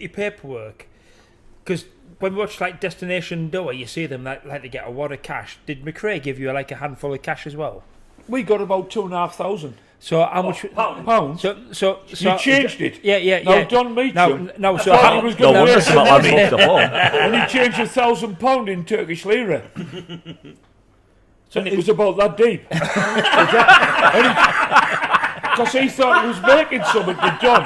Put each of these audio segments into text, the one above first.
your paperwork, because when we watch like Destination Doer, you see them like they get a wad of cash. Did McRae give you like a handful of cash as well? We got about 2,500 So how much pounds. So You changed it. Yeah. Now Don Meacham. No. So thought how, he was going to wonder waste some the of that money, fucked the phone. and he changed £1,000 in Turkish lira. And it was about that deep. Because he thought he was making something to Don,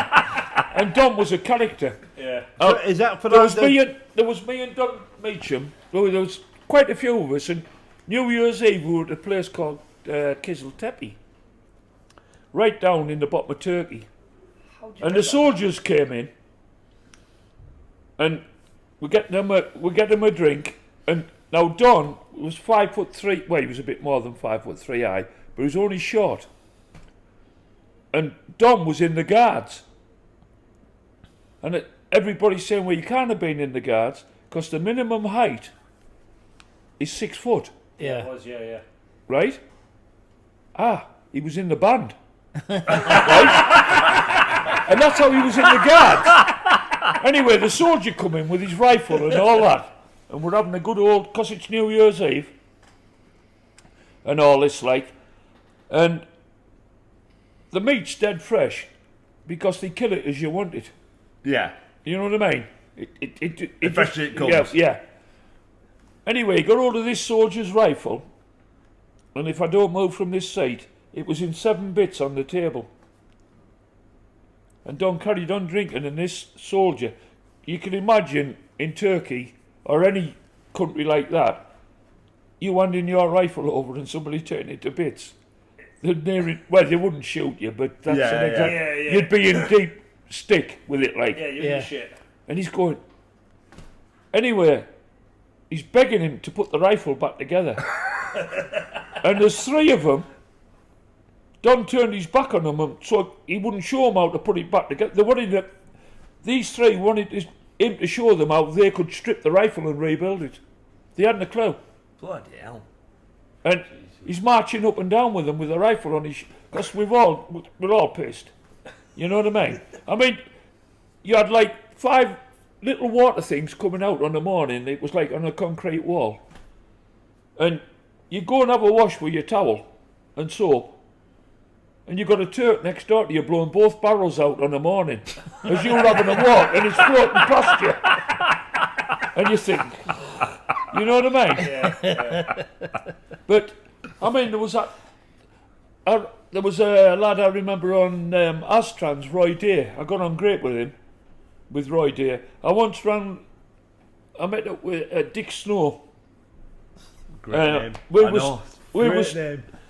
and Don was a character. Yeah. So is that for There that? was me and Don Meacham. There was quite a few of us, and New Year's Eve we were at a place called Kiziltepe, right down in the bottom of Turkey. And the soldiers came in, and we get them a drink. And now Don was 5'3". Well, he was a bit more than 5'3" high, but he was only short. And Don was in the guards, and everybody's saying, "Well, you can't have been in the guards because the minimum height is 6 foot." yeah. It was, yeah. Right? He was in the band. Right? And that's how he was in the guards. Anyway, the soldier come in with his rifle and all that. And we're having a good old, because it's New Year's Eve. And all this like. And the meat's dead fresh because they kill it as you want it. Yeah. You know what I mean? It Fresh as it comes. Yeah. Anyway, he got hold of this soldier's rifle, and if I don't move from this seat, it was in 7 bits on the table. And Don carried on drinking, and this soldier, you can imagine in Turkey or any country like that, you handing your rifle over and somebody turning it to bits. They wouldn't shoot you, but that's Yeah, an exact. yeah. You'd be in deep stick with it, like. Yeah, you're Yeah. shit. And he's going. Anyway, he's begging him to put the rifle back together. And there's 3 of them. Don turned his back on them, so he wouldn't show them how to put it back together. These 3 wanted him to show them how they could strip the rifle and rebuild it. They hadn't a clue. Bloody hell. And he's marching up and down with them with a rifle on his. Because we're all pissed. You know what I mean? I mean, you had like 5 little water things coming out on the morning. It was like on a concrete wall. And you go and have a wash with your towel and soap. And you've got a Turk next door to you blowing both barrels out on the morning as you're having a walk and it's floating past you. And you think, you know what I mean? Yeah. But, I mean, there was a lad I remember on Astrans, Roy Day. I got on great with him, with Roy Day. I met up with Dick Snow. Great name.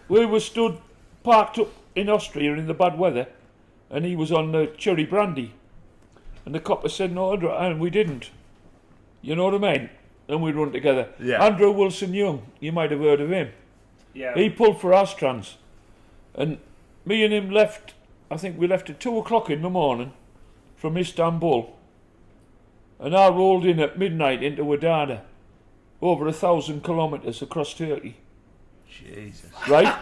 We were stood parked up in Austria in the bad weather, and he was on the cherry brandy. And the copper said, "No, Andrew," and we didn't. You know what I mean? And we run together. Yeah. Andrew Wilson Young, you might have heard of him. Yeah. He pulled for Astrans. And me and him left, I think we left at 2 o'clock in the morning from Istanbul. And I rolled in at midnight into Adana, over 1,000 kilometres across Turkey. Jesus. Right?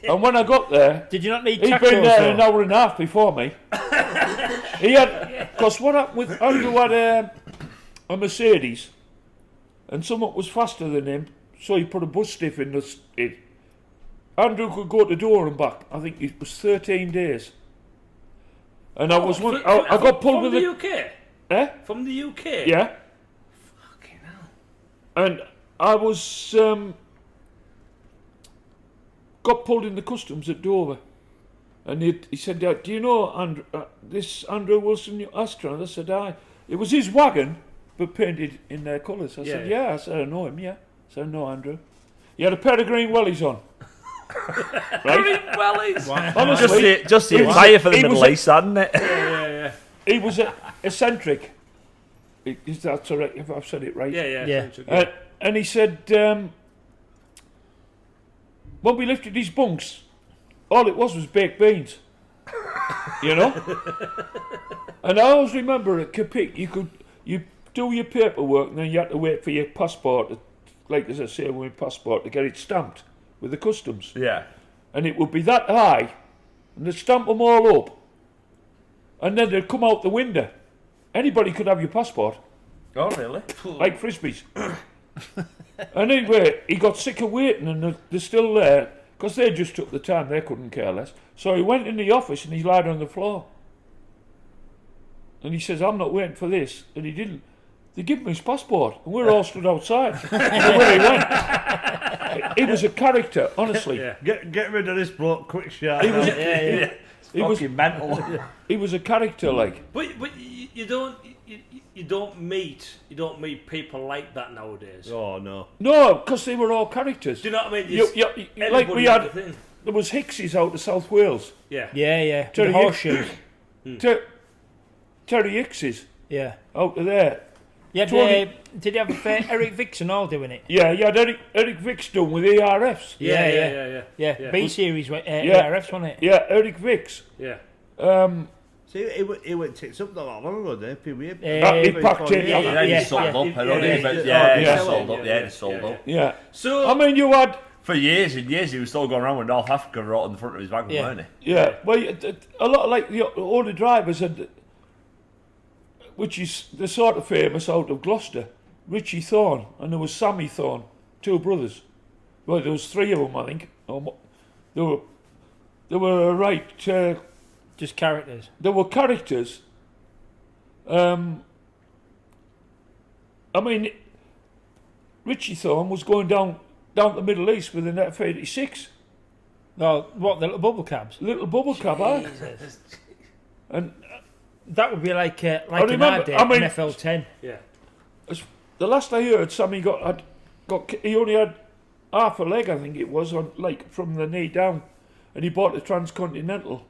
And when I got there, Did you not need he'd tacos been there though? an hour and a half before me. He had, because what happened with Andrew had a Mercedes, and someone was faster than him, so he put a bus stiff in it. Andrew could go to the door and back. I think it was 13 days. And I got pulled with the the UK. eh? From the UK. Yeah. Fucking hell. And I was got pulled in the customs at Dover, and he said, "Do you know this Andrew Wilson Astra?" I said, "Aye." It was his wagon, but painted in their colours. I said, Yeah. "Yeah." I said, "I know him." Yeah. I said, "No, Andrew." He had a pair of green wellies on. Right? Wellies. Honestly, Just the he was attire for the he was Middle East, hadn't it? Yeah. he was eccentric. Is that correct? If I've said it right? Yeah. And he said, when we lifted these bunks, all it was baked beans. You know? And I always remember at Capik, you do your paperwork and then you had to wait for your passport, like as I say, with my passport, to get it stamped with the customs. Yeah. And it would be that high, and they'd stamp them all up, and then they'd come out the window, anybody could have your passport, Oh, really? like frisbees. Anyway, he got sick of waiting, and they're still there because they just took the time. They couldn't care less. So he went in the office and he lied on the floor. And he says, "I'm not waiting for this," and he didn't. They give him his passport, and we're all stood outside. Where he went. He was a character, honestly. Yeah. Get rid of this bloke, quick shot. He was, Yeah. he was, Fucking mental. he was a character, like. But you don't meet people like that nowadays. Oh, no. No, because they were all characters. Do you know what I mean? Like we Everybody had, a thing. there was Hickses out of South Wales. Yeah. Yeah. Terry The horseshoes. Terry Hickses Yeah. out of there. Yeah. Tony- Did you have Eric Vixen all doing it? Yeah, you had Eric Vicks done with ARFs. Yeah. Yeah. B series Yeah. ARFs, wasn't it? Yeah, Eric Vicks. Yeah. See, he went tits up not that long ago, didn't he? We He packed it. yeah, Yeah, yeah, he sold yeah, up, yeah, and yeah, but yeah, he yeah, sold up, yeah, he sold yeah, up. Yeah. So I mean, you had. For years and years, he was still going around with North Africa wrote on the front of his wagon, Yeah. weren't he? Yeah, well, a lot of like the older drivers had, which is the sort of famous out of Gloucester, Richie Thorne, and there was Sammy Thorne, two brothers. Well, there was three of them, I think. They were right. Just characters. There were characters. I mean, Richie Thorne was going down the Middle East with an F-86, Oh, what, the little bubble cabs? little bubble cab, huh? Jesus. And That would be like an remember- ad day, I mean- NFL 10. yeah. the last I heard, Sammy he only had half a leg, I think it was, on like from the knee down, and he bought a Transcontinental,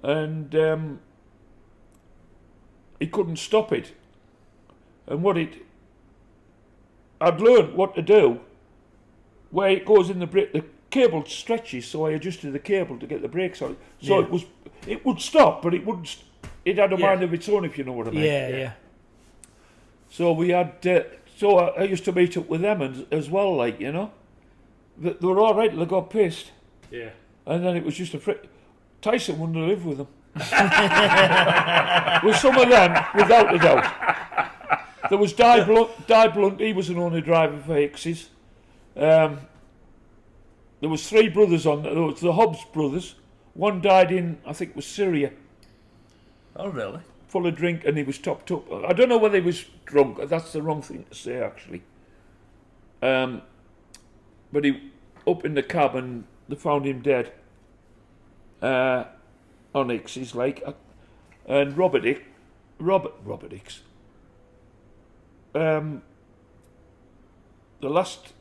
and he couldn't stop it. And I'd learned what to do. Where it goes in the brake, the cable stretches, so I adjusted the cable to get the brakes on it. So Yeah. it would stop, but it wouldn't. It had a Yeah. mind of its own, if you know what I mean. Yeah. So we had. So I used to meet up with them as well, like, you know. They were all right till they got pissed, Yeah. and then it was just Tyson wouldn't have lived with them. With some of them, without a doubt. There was Di Blunt. He was an owner driver for Hickses. There was three brothers on. There was the Hobbs brothers. One died in, I think, it was Syria, Oh, really? full of drink, and he was topped up. I don't know whether he was drunk. That's the wrong thing to say, actually. But he up in the cab, and they found him dead. On Hickses, like, and Robert Hicks. The last.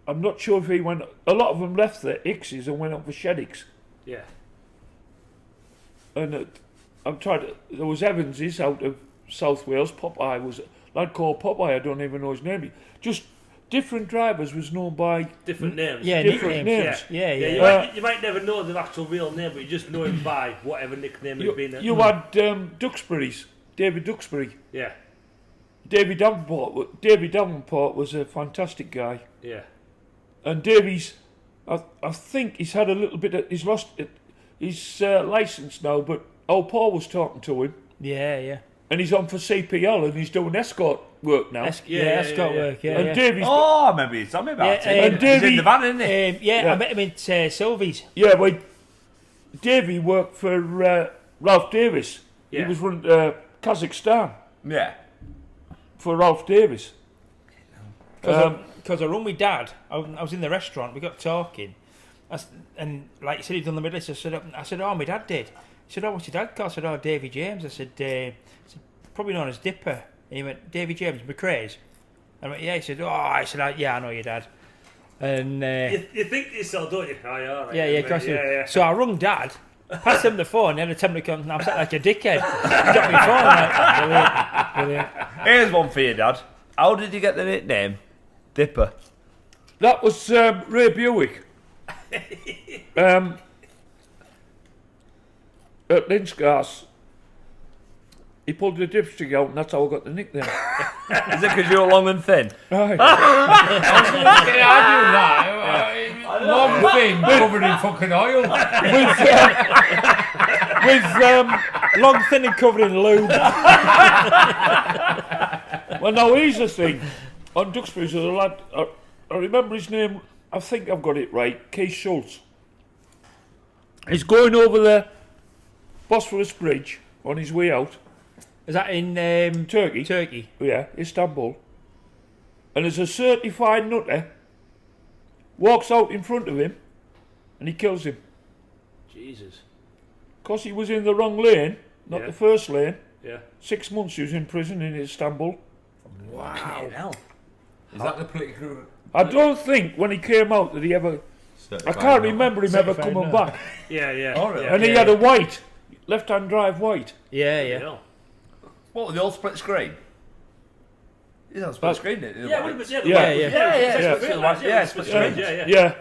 I'm not sure if he went. A lot of them left the Hickses and went up for Sheddicks. Yeah. And I'm trying to. There was Evanses out of South Wales. Popeye was a lad called Popeye. I don't even know his name. Just different drivers was known by Different names. Yeah, different nicknames. names. Yeah. You might never know their actual real name, but you just know him by whatever nickname he's been at. You had Duxbury's, David Duxbury. Yeah. David Davenport was a fantastic guy. Yeah. And Davies, I think he's had a little bit of, he's lost his licence now, but old Paul was talking to him, Yeah. and he's on for CPL, and he's doing escort work now. Escort work, yeah. And Davies, Oh, maybe you told me about Yeah, it. and He's in Davey- the van, isn't he? I met him in Sylvie's. yeah, well, Davey worked for Ralph Davis. Yeah. He was running Kazakhstan Yeah. for Ralph Davis. Because I run with Dad. I was in the restaurant. We got talking, and like you said, he'd done the Middle East. I said, oh, my dad did. He said, oh, what's your dad called? I said, oh, Davy James. I said, probably known as Dipper. And he went, Davy James, McRae's. I went, yeah. He said, yeah, I know your dad. And You think to yourself, don't you? Oh, yeah, all right. yeah, of course. Yeah. So I rung Dad. Passed him the phone. He had a 10-minute conversation. I'm sat like a dickhead. He got my phone. Brilliant. Here's one for you, Dad. How did you get the nickname Dipper? That was Ray Buick. At Linscars. He pulled the dipstick out, and that's how I got the nickname. Is it because you're long and thin? Right. Long thing covered in fucking oil. with long, thin, and covered in lube. Well, now here's the thing. On Duxbury's, there's a lad, I remember his name, I think I've got it right, Keith Schultz. He's going over the Bosphorus Bridge on his way out. Is that in Turkey. Turkey? Yeah, Istanbul. And there's a certified nutter walks out in front of him and he kills him. Jesus. Because he was in the wrong lane, not Yeah. the first lane. Yeah. 6 months he was in prison in Istanbul. Wow. Hell. Is that the political? I don't think when he came out that he ever... I can't remember him ever Certified coming no. back. Yeah, yeah. Oh, really? yeah. And he had a white, left-hand drive white. Yeah, yeah. Yeah. What, the old split screen? Yeah, the split That's- screen, didn't it? Yeah, Like- well, yeah, Yeah, yeah. Yeah. split screen, yeah. Yeah.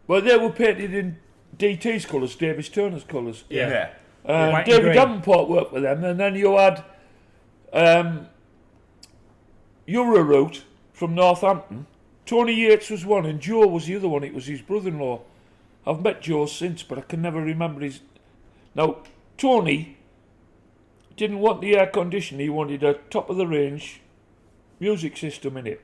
Well, they were painted in DT's colours, Davis Turner's colours. Yeah. Yeah. White and David green. Davenport worked with them, and then you had Euroroute from Northampton. Tony Yates was one, and Joe was the other one. It was his brother-in-law. I've met Joe since, but I can never remember his... Now, Tony didn't want the air conditioning. He wanted a top-of-the-range music system in it.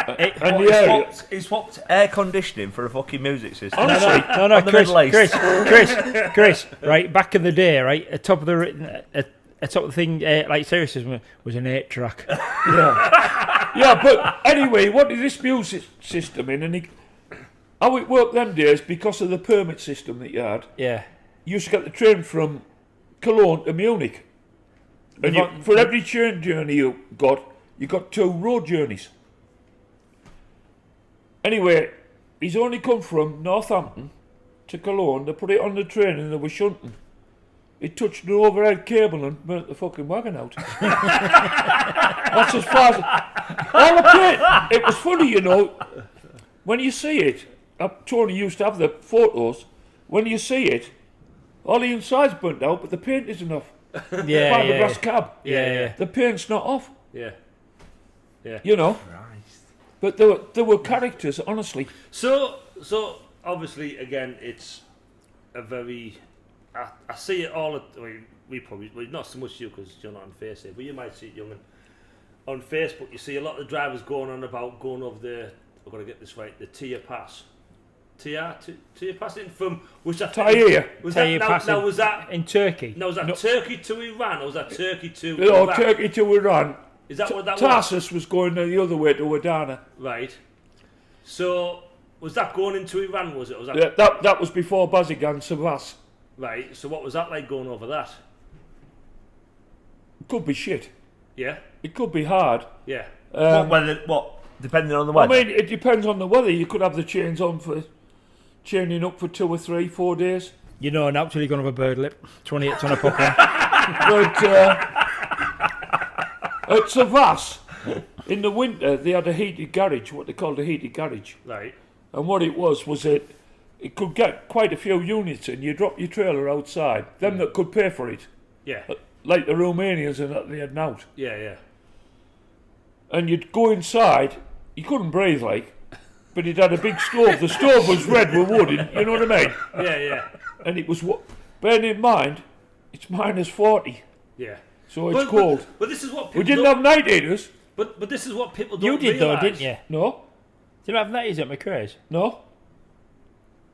And the area... He swapped air conditioning for a fucking music system. Honestly, No, the Chris, Middle East. Chris, right, back in the day, right, atop of the thing, like seriously, was an 8-track. yeah, but anyway, he wanted this music system in, and how it worked them days, because of the permit system that you had, Yeah. you used to get the train from Cologne to Munich. And for every train journey you got 2 road journeys. Anyway, he's only come from Northampton to Cologne. They put it on the train and they were shunting. It touched an overhead cable and burnt the fucking wagon out. That's as far as... All the paint, it was funny, you know, when you see it, Tony used to have the photos, when you see it, all the inside's burnt out, but the paint isn't off. Yeah, Fiberglass cab. yeah. The paint's not off, Yeah. you know. But there were characters, honestly. So obviously, again, it's a very. I see it all. We probably not so much you because you're not on Facebook, but you might see it, young. On Facebook, you see a lot of the drivers going on about going over the. I've got to get this right. The Tia Pass. Tia passing from was that Tahrir. Was Tahrir that passing. now was that In Turkey. now was that Turkey to Iran or was that Turkey to No, Iraq? Turkey to Iran. Is that what that was? Tarsus was going the other way to Adana. Right. So was that going into Iran? Was it? Was that Yeah, that was before Bazigan Savas. right? So what was that like going over that? It could be shit. Yeah. It could be hard. Yeah. What? Depending on the I weather. mean, it depends on the weather. You could have the chains on for chaining up for 2 or 3, 4 days. You know, now till you're going to have a bird lip. 28 ton of popcorn. But at Savas, in the winter, they had a heated garage, what they called a heated garage. Right. And what it was it could get quite a few units in. You drop your trailer outside. Them that could pay for it, Yeah. like the Romanians and that, they had out. Yeah. Yeah. And you'd go inside, you couldn't breathe but it had a big stove. The stove was red with wood, you know what I mean? Yeah. Yeah. And it was, bearing in mind, it's minus 40, Yeah. so it's cold. But this is what people We didn't don't, have night heaters. But this is what people You don't did though, realise. didn't you? No, Did you have that at McRae's? no.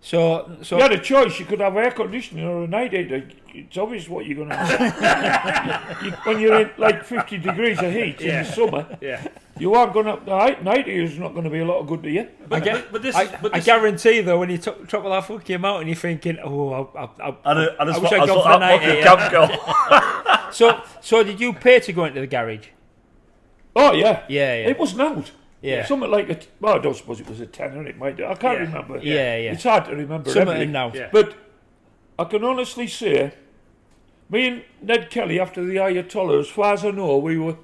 So You had a choice. You could have air conditioning or a night heater. It's obvious what you're going to have. When you're in like 50 degrees of heat in Yeah. the summer, Yeah. you aren't going to... Night heater's not going to be a lot of good to you. But, but this. But I this guarantee though, when you top of that fucking mountain, you're thinking, oh, I just wish I I'd gone thought for the that night fucking heater. camp girl. So did you pay to go into the garage? Oh, yeah. Yeah, yeah. It wasn't out. Yeah. Something like I don't suppose it was a tenner. It might. I can't Yeah. remember. Yeah, yeah. It's hard to remember Something everything. now. Yeah. But I can honestly say, me and Ned Kelly, after the Ayatollah, as far as I know, we were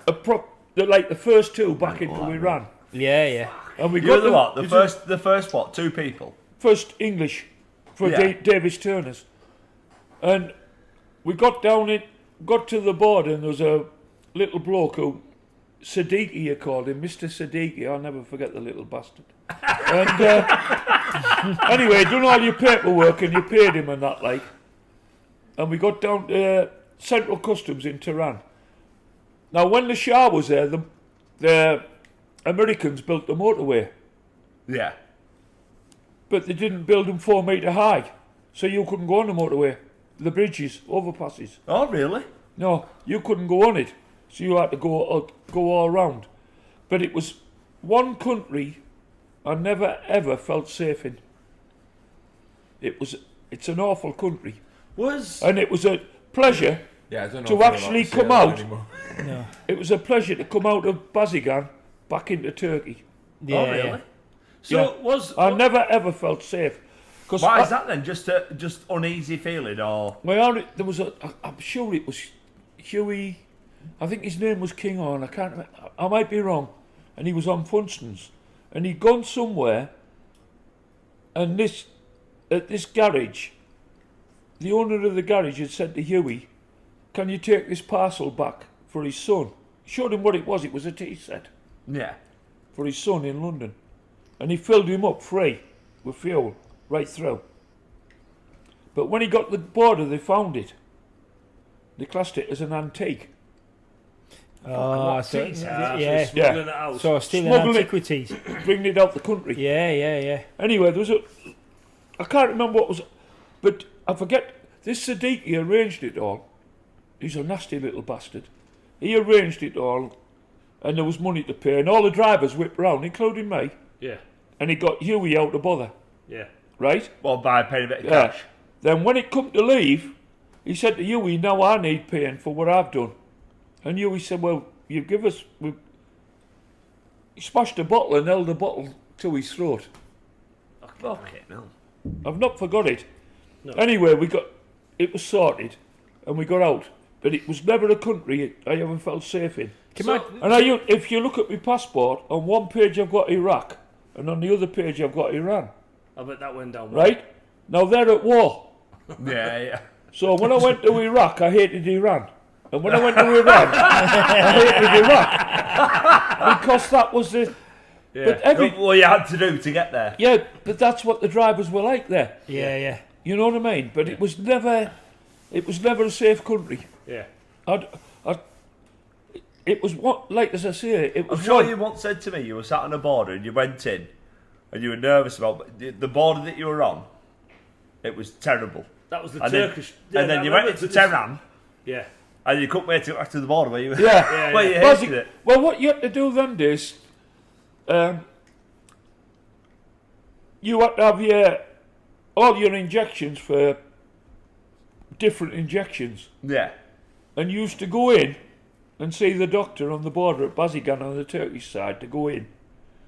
the first 2 back into Iran. Yeah, yeah. And we You're got the what? them- The first what? 2 people. first English for Yeah. Davis Turners. And we got to the border, and there was a little bloke who, Siddiqui, you called him, Mr. Siddiqui. I'll never forget the little bastard. And Anyway, done all your paperwork and you paid him and that, like. And we got down to Central Customs in Tehran. Now, when the Shah was there, the Americans built the motorway, Yeah. but they didn't build them 4 metre high, so you couldn't go on the motorway. The bridges, overpasses. Oh, really? No, you couldn't go on it, so you had to go all round. But it was one country I never ever felt safe in. It's an awful country, and it was a pleasure. Yeah, I don't know To if we're actually allowed to say come that out. anymore. No. It was a pleasure to come out of Bazigan back into Turkey. Yeah, Oh, really? yeah. So Yeah. was I never ever felt safe. Cause Why is that then? Just uneasy feeling, or There was I'm sure it was Huey. I think his name was King on. I can't remember. I might be wrong. And he was on Funstons, and he'd gone somewhere. And at this garage, the owner of the garage had said to Huey, "Can you take this parcel back for his son?" Showed him what it was. It was a tea set yeah, for his son in London, and he filled him up free with fuel right through. But when he got to the border, they found it. They classed it as an antique. Oh, what so, tea set? yeah. smuggling it out. So stealing Smuggling it. antiquities. Bringing it out the country. Yeah. Anyway, there was I can't remember what was, but I forget. This Siddiqui arranged it all. He's a nasty little bastard. He arranged it all, and there was money to pay, and all the drivers whipped round, including me, Yeah, and he got Huey out of bother, yeah. right? well, by paying a bit of Yeah. cash. Then when it come to leave, he said to Huey, "Now I need paying for what I've done." And Huey said, "Well, you give us..." He smashed a bottle and held the bottle to his throat. Okay, no. I've not forgot it. No. Anyway, it was sorted, and we got out. But it was never a country I ever felt safe in. And if you look at my passport, on one page I've got Iraq, and on the other page I've got Iran. I bet that went down well. Right? Now they're at war. Yeah. So when I went to Iraq, I hated Iran. And when I went to Iran, I hated Iraq. Because that was the... Yeah. But What you had to do to get there. Yeah, but that's what the drivers were like there. Yeah. You know what I mean? But it was never a safe country. Yeah. It was what, like as I say, it was I'm sure one- you once said to me you were sat on a border and you went in and you were nervous about the border that you were on. It was terrible. That was the And Turkish. then, and then I you went remember into this- Tehran Yeah. and you couldn't wait to go back to the border where you were. Yeah. Well, you Well, hated it. well, what you had to do them days, you had to have all your injections for different injections. Yeah. And you used to go in and see the doctor on the border at Bazigan on the Turkish side to go in.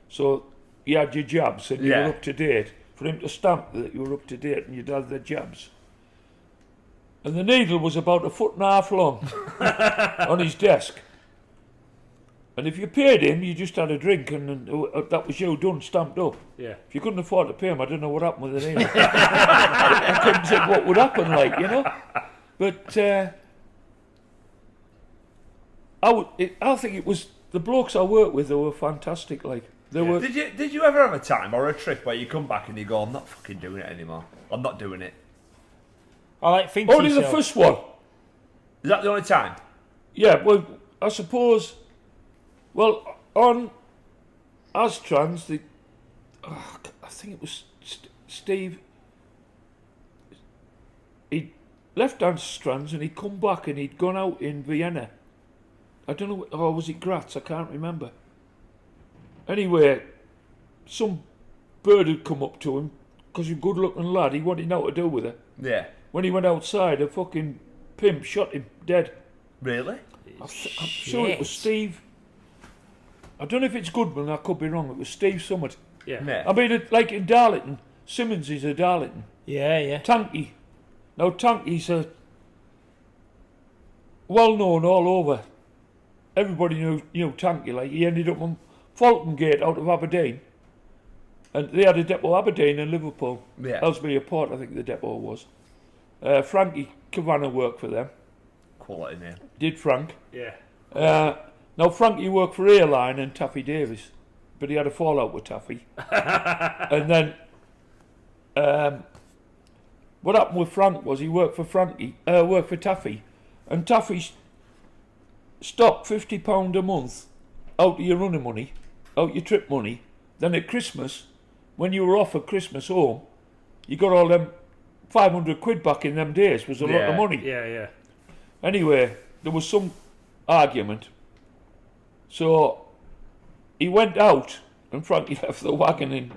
So you had your jabs and you Yeah. were up to date. For him to stamp that you were up to date and you'd had the jabs. And the needle was about 1.5 feet long on his desk. And if you paid him, you just had a drink and that was you done, stamped up. Yeah. If you couldn't afford to pay him, I don't know what happened with the needle. I couldn't think what would happen, like, you know. But I think it was the blokes I worked with. They were fantastic. Like they were. Did you ever have a time or a trip where you come back and you go, I'm not fucking doing it anymore. I'm not doing it. I like think to Only the yourself, first one. Is that the only time? Yeah. Well, I suppose. Well, on Astrans, I think it was Steve. He left Astrans and he'd come back and he'd gone out in Vienna. I don't know, or was it Graz? I can't remember. Anyway, some bird had come up to him because he's a good-looking lad. He wanted to know what to do with her. Yeah. When he went outside, a fucking pimp shot him dead. Really? I'm sure it was Steve. I don't know if it's Goodman. I could be wrong. It was Steve Summit. Yeah. Yeah. I mean, like in Darlington, Simmons is a Darlington. Yeah. Tanky. Now Tanky's a well known all over. Everybody knew Tanky. Like he ended up on Fulton Gate out of Aberdeen, and they had a depot Aberdeen and Liverpool. Yeah. Ellesmere Port, I think the depot was. Frankie Kavanagh worked for them. Quality name. Did Frank? Yeah. Now Frankie worked for Airline and Taffy Davis, but he had a fallout with Taffy, and then what happened with Frank was he worked for Taffy, and Taffy stopped £50 a month out of your running money, out your trip money. Then at Christmas, when you were off at Christmas home, you got all them 500 quid back in them days. Was a lot of money. Yeah, yeah. Anyway, there was some argument. So he went out, and Frankie left the wagon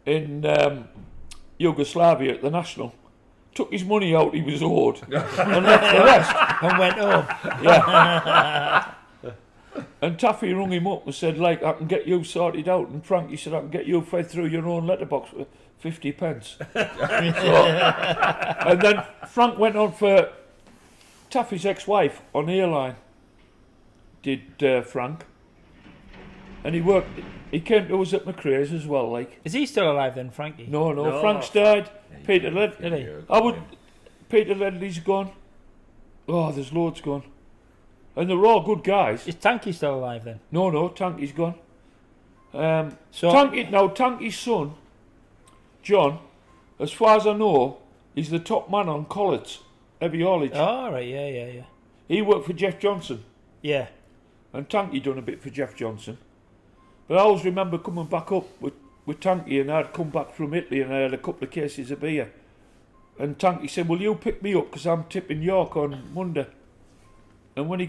in Yugoslavia at the National. Took his money out he was owed, and left the rest. And went home. Yeah. And Taffy rung him up and said, like, I can get you sorted out. And Frankie said, I can get you fed through your own letterbox for 50 pence. And then Frank went on for Taffy's ex-wife on airline. Did Frank. And he came to us at McRae's as well, like. Is he still alive then, Frankie? No, Frank's died. Peter Ledley. Did he? Peter Ledley's gone. Oh, there's loads gone. And they're all good guys. Is Tanky still alive then? No, Tanky's gone. So Tanky's son, John, as far as I know, he's the top man on Collets, heavy haulage. Oh, right, yeah. He worked for Jeff Johnson, Yeah. and Tanky done a bit for Jeff Johnson. But I always remember coming back up with Tanky, and I'd come back from Italy and I had a couple of cases of beer. And Tanky said, "Will you pick me up because I'm tipping York on Monday?" And when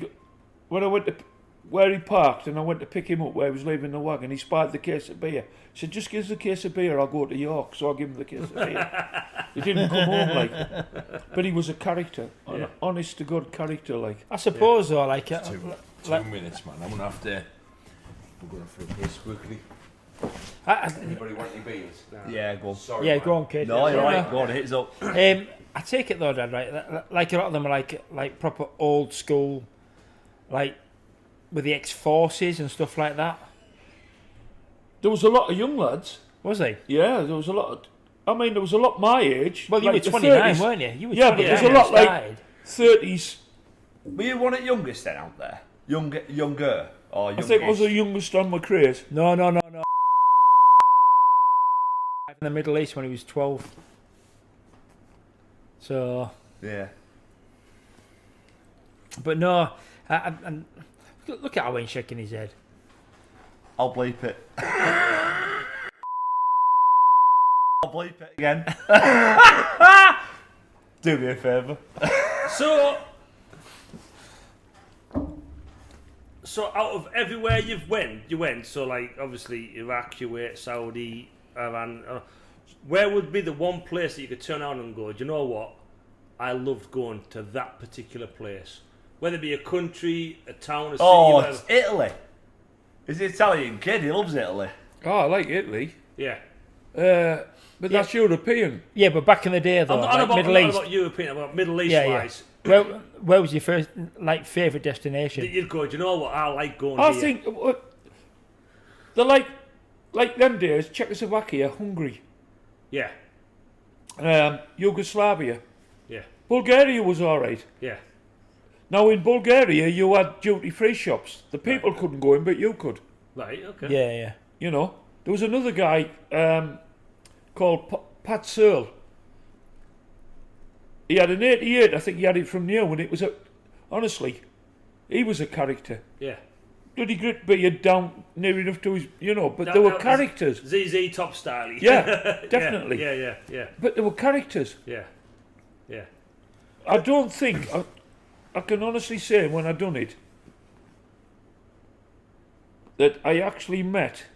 I went to where he parked and I went to pick him up where he was leaving the wagon, he spied the case of beer. He said, "Just give us the case of beer, I'll go to York." So I give him the case of beer. He didn't come home like, but he was a character, an honest to God character, like. I suppose though, like, 2 minutes, man. I'm gonna have to. We're going for a piss quickly. Anybody want any beers? Yeah, go on. Sorry. yeah, man. go on, kid. No, you're Yeah. right. Go on, hit us up. I take it though, Dad, right? Like a lot of them are like proper old school, like with the ex-forces and stuff like that. There was a lot of young lads. Was he? Yeah, there was a lot. There was a lot my age. Well, you like were the 29, 30s. weren't you? You were Yeah, but 29 there's a when lot it like started. 30s. Were you one of the youngest then out there? Younger or I youngest? think I was the youngest on my craze. No. In the Middle East when he was 12. So, Yeah. but no, and look at Owen shaking his head. I'll bleep it. I'll bleep it again. Do me a favour. So out of everywhere you went. So like obviously Iraq, Kuwait, Saudi, Iran. Where would be the one place that you could turn around and go, "Do you know what? I loved going to that particular place." Whether it be a country, a town, a city, whatever. It's Italy. He's an Italian kid. He loves Italy. Oh, I like Italy. Yeah. But that's European. Yeah, but back in the day though, I'm like not Middle East. about European, I'm about Middle East Yeah. wise. Where was your first favourite That destination? you'd go, "Do you know what? I like going I here." think they're like them days, Czechoslovakia, Hungary, Yeah. Yugoslavia. Yeah. Bulgaria was alright. Yeah. Now in Bulgaria you had duty-free shops. The people couldn't go in, but you could. Right. Okay. Yeah. You know, there was another guy called Pat Searle. He had an 88, I think he had it from new, and it was honestly, he was a character. Yeah. Bloody grit beard down near enough to his, but That- there were that was characters. ZZ Top Style. Yeah, definitely. Yeah. But there were characters. Yeah. I don't think, I can honestly say when I done it, that I actually met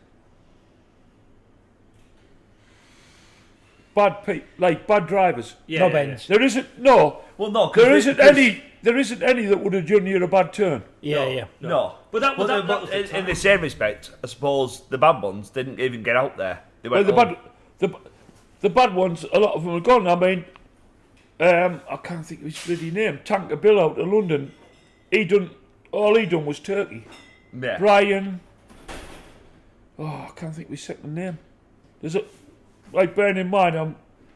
bad drivers. Yeah. No yeah, bends. There isn't, no, Well, no, 'cause there we- isn't because- any that would have done you a bad turn. Yeah. No. But that was in the same respect, I suppose the bad ones didn't even get out there. They Well, went the bad ones, a lot of them are gone. I mean, I can't think of his bloody name. Tanker Bill out of London. All he done was Turkey. Yeah. Brian. Oh, I can't think of his second name. Bearing in mind,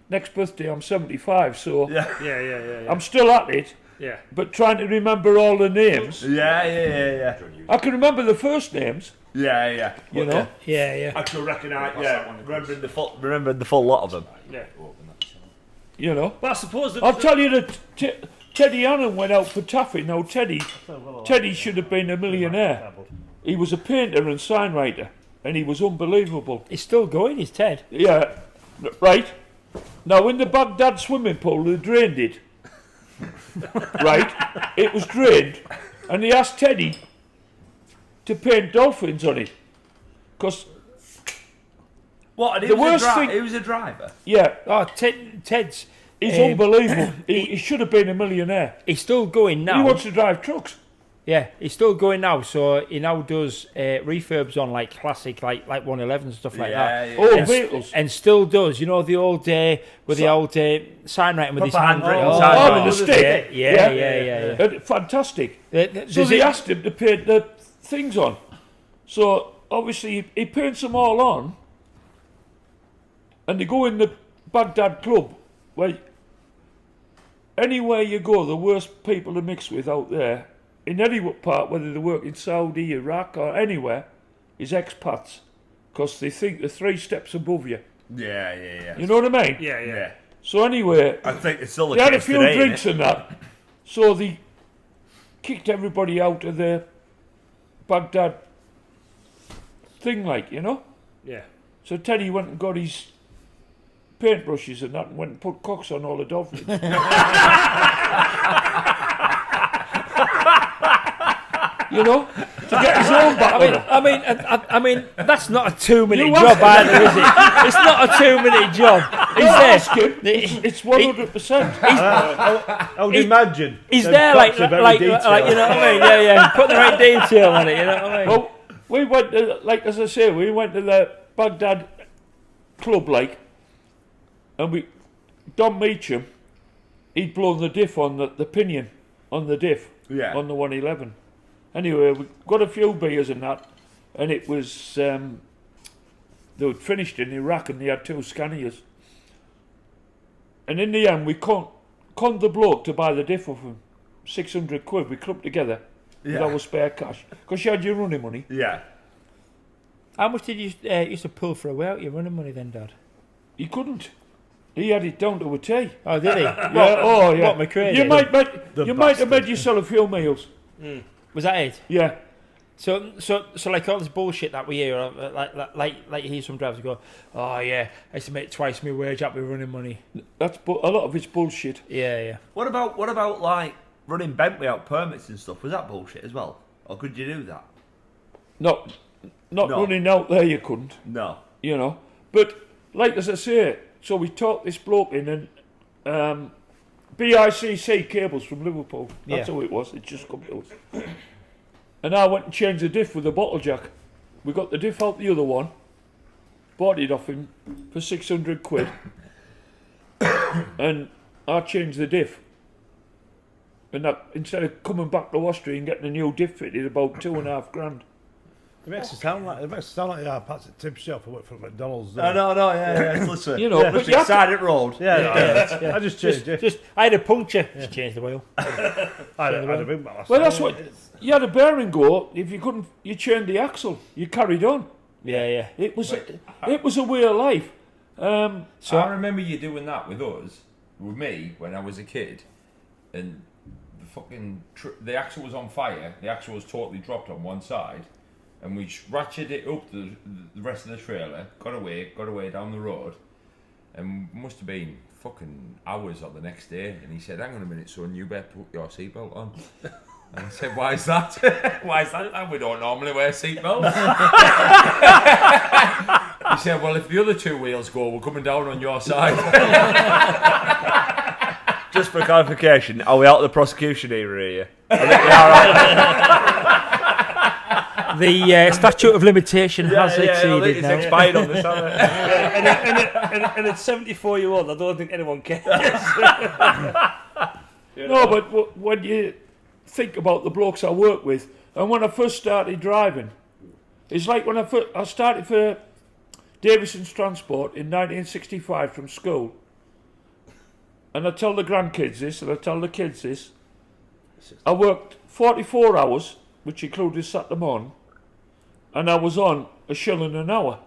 next birthday I'm 75, so Yeah. Yeah. I'm still at it. Yeah. But trying to remember all the names. Yeah. I can remember the first names. Yeah. You know? Yeah. I can recognise. Yeah, remembering the full lot of them. Yeah. You know? But I suppose that I'll tell you that Teddy Allen went out for Taffy. Now, Teddy should have been a millionaire. He was a painter and signwriter, and he was unbelievable. He's still going, he's Ted. Yeah, right. Now, in the Baghdad swimming pool, they drained it. Right? It was drained, and they asked Teddy to paint dolphins on it. Because, What? And The worst thing- he was a driver. yeah, Oh, Ted's... he's unbelievable. He should have been a millionaire. He's still going He now. wants to drive trucks. Yeah, he's still going now. So he now does refurbs on like classic, like 111s and stuff like that. Yeah. Oh, And, vehicles. and still does. You know the old with the old sign writing with his Proper handwritten. handwritten Oh, sign with the stick. Yeah. Fantastic. So Does they it- asked him to paint the things on. So obviously he paints them all on, and they go in the Baghdad club. Where anywhere you go, the worst people to mix with out there, in any part, whether they work in Saudi, Iraq, or anywhere, is expats, because they think they're 3 steps above you. Yeah. You know what I mean? yeah. So anyway, I think it's still the they had a case few today, drinks innit? and that, so they kicked everybody out of the Baghdad thing, like, you know. Yeah. So Teddy went and got his paintbrushes and that, and went and put cocks on all the dolphins. You know, to get his own back. I mean, that's not a 2-minute You job ask- either, is it? It's not a 2-minute job. He's Ask there. him. It's 100%. I would imagine. He's them there cops are very detailed. you know what I mean? Yeah. Put the right detail on it. You know what I mean? Well, we went to, like as I say, we went to the Baghdad club, like, and Don Meacham, he'd blown the diff on the pinion on the diff Yeah. on the 111. Anyway, we got a few beers and that, and it was they'd finished in Iraq and they had 2 Scanias. And in the end, we conned the bloke to buy the diff off him, 600 quid. We clubbed together with our spare cash, because you had your running money. Yeah. How much did you used to pull for a way out your running money then, Dad? He couldn't. He had it down to a T. Oh, did he? Yeah, oh yeah. What, McCready? You might The have made yourself a few meals. Was that it? Yeah. So like all this bullshit that we hear, like you hear some drivers go, oh yeah, I used to make twice my wage out with running money. That's a lot of it's bullshit. Yeah. What about like running bent without permits and stuff? Was that bullshit as well, or could you do that? Not No. running out there, you couldn't. No. You know. But like as I say, so we talked this bloke in and BICC cables from Liverpool. That's Yeah. how it was. It just come to us. And I went and changed the diff with a bottle jack. We got the diff out the other one, bought it off him for 600 quid, and I changed the diff. And that, instead of coming back to Austria and getting a new diff fitted, about $2.5 grand. It makes it sound like Pat's at Tim's shop. I work for McDonald's. No, yeah. Listen, You know, but listen, you have to- side it road. Yeah. I just changed it. Just I had a puncture. Just changed the wheel. I had a big last Well, time. that's what you had a bearing go. If you couldn't, you changed the axle. You carried on. Yeah. It was a way of life. So I remember you doing that with us, with me, when I was a kid, and the fucking the axle was on fire. The axle was totally dropped on one side, and we ratcheted it up the rest of the trailer. Got away down the road, and must have been fucking hours on the next day. And he said, "Hang on a minute, son, you better put your seatbelt on." And I said, "Why is that? Why is that? And we don't normally wear seatbelts." He said, "Well, if the other 2 wheels go, we're coming down on your side." Just for clarification, are we out of the prosecution era here? I think we are out. The statute of limitation has I think exceeded it's now. expired on this, hasn't it? And it's 74-year-old. I don't think anyone cares. No, but when you think about the blokes I work with, and when I first started driving, it's like when I started for Davison's Transport in 1965 from school. And I tell the grandkids this, and I tell the kids this. I worked 44 hours, which included Saturday morning, and I was on £1 an hour.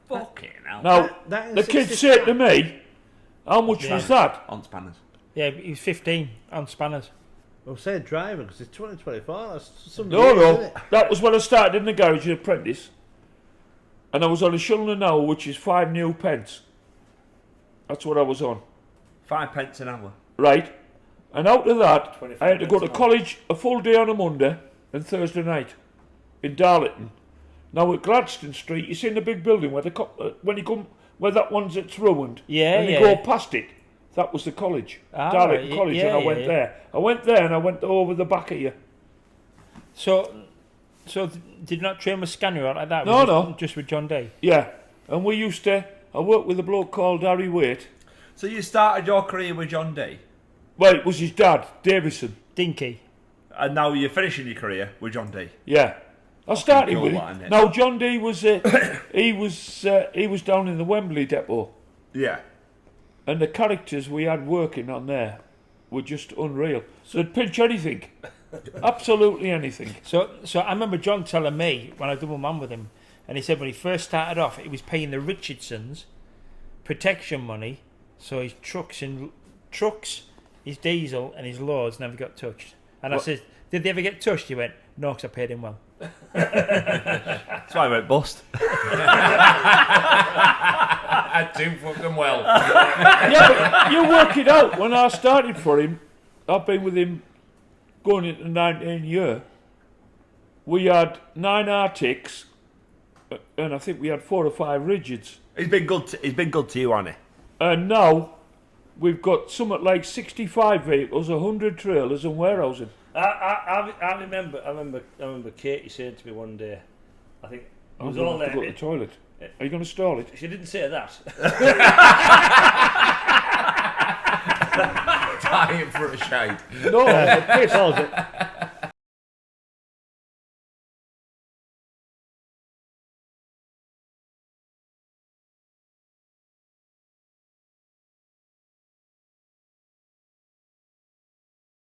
Fucking hell. Now, That is the kid said to me, how much Yeah. was that? On spanners. Yeah, he was 15 on spanners. Well, say driver because it's 2024. That's some No, years, isn't no, it? that was when I started in the garage as an apprentice. And I was on £1 an hour, which is 5 new pence. That's what I was on. 5 pence an hour. Right? And out of that, 25 I had to go to pence an hour. college a full day on a Monday and Thursday night in Darlington. Now at Gladstone Street, you seen the big building where when you come where that one's that's ruined, Yeah, and you yeah. go past it. That was the college, Ah, Darlington right, College, yeah, and I yeah, went yeah. there. I went there and I went over the back of you. So did you not train with Scania or like that? No, Was no. it just with John Day. Yeah, and we used to. I worked with a bloke called Harry Waite. So you started your career with John D, Well, it was his dad, Davison. Dinky. and now you're finishing your career with John D. Yeah, I started cool, with that, him. isn't it? Now John D was he was down in the Wembley depot, Yeah. and the characters we had working on there were just unreal. So they'd pinch anything, absolutely anything. So I remember John telling me when I double man with him, and he said when he first started off, he was paying the Richardsons protection money, so his trucks, his diesel, and his loads never got touched. And I said, "Did they ever get touched?" He went, "No, because I paid him well." That's why I went bust. I do fucking well. Yeah, but you work it out. When I started for him, I've been with him going into the 19th year. We had 9 Arctics, and I think we had 4 or 5 Rigids. He's been good to you, hasn't he? And now we've got something like 65 vehicles, 100 trailers, and warehousing. I remember Katie saying to me one day, I think it I'm was going all to have to there. go to the toilet. Are you going to stall it? She didn't say that. Dying for a shade. No, Piss, was it?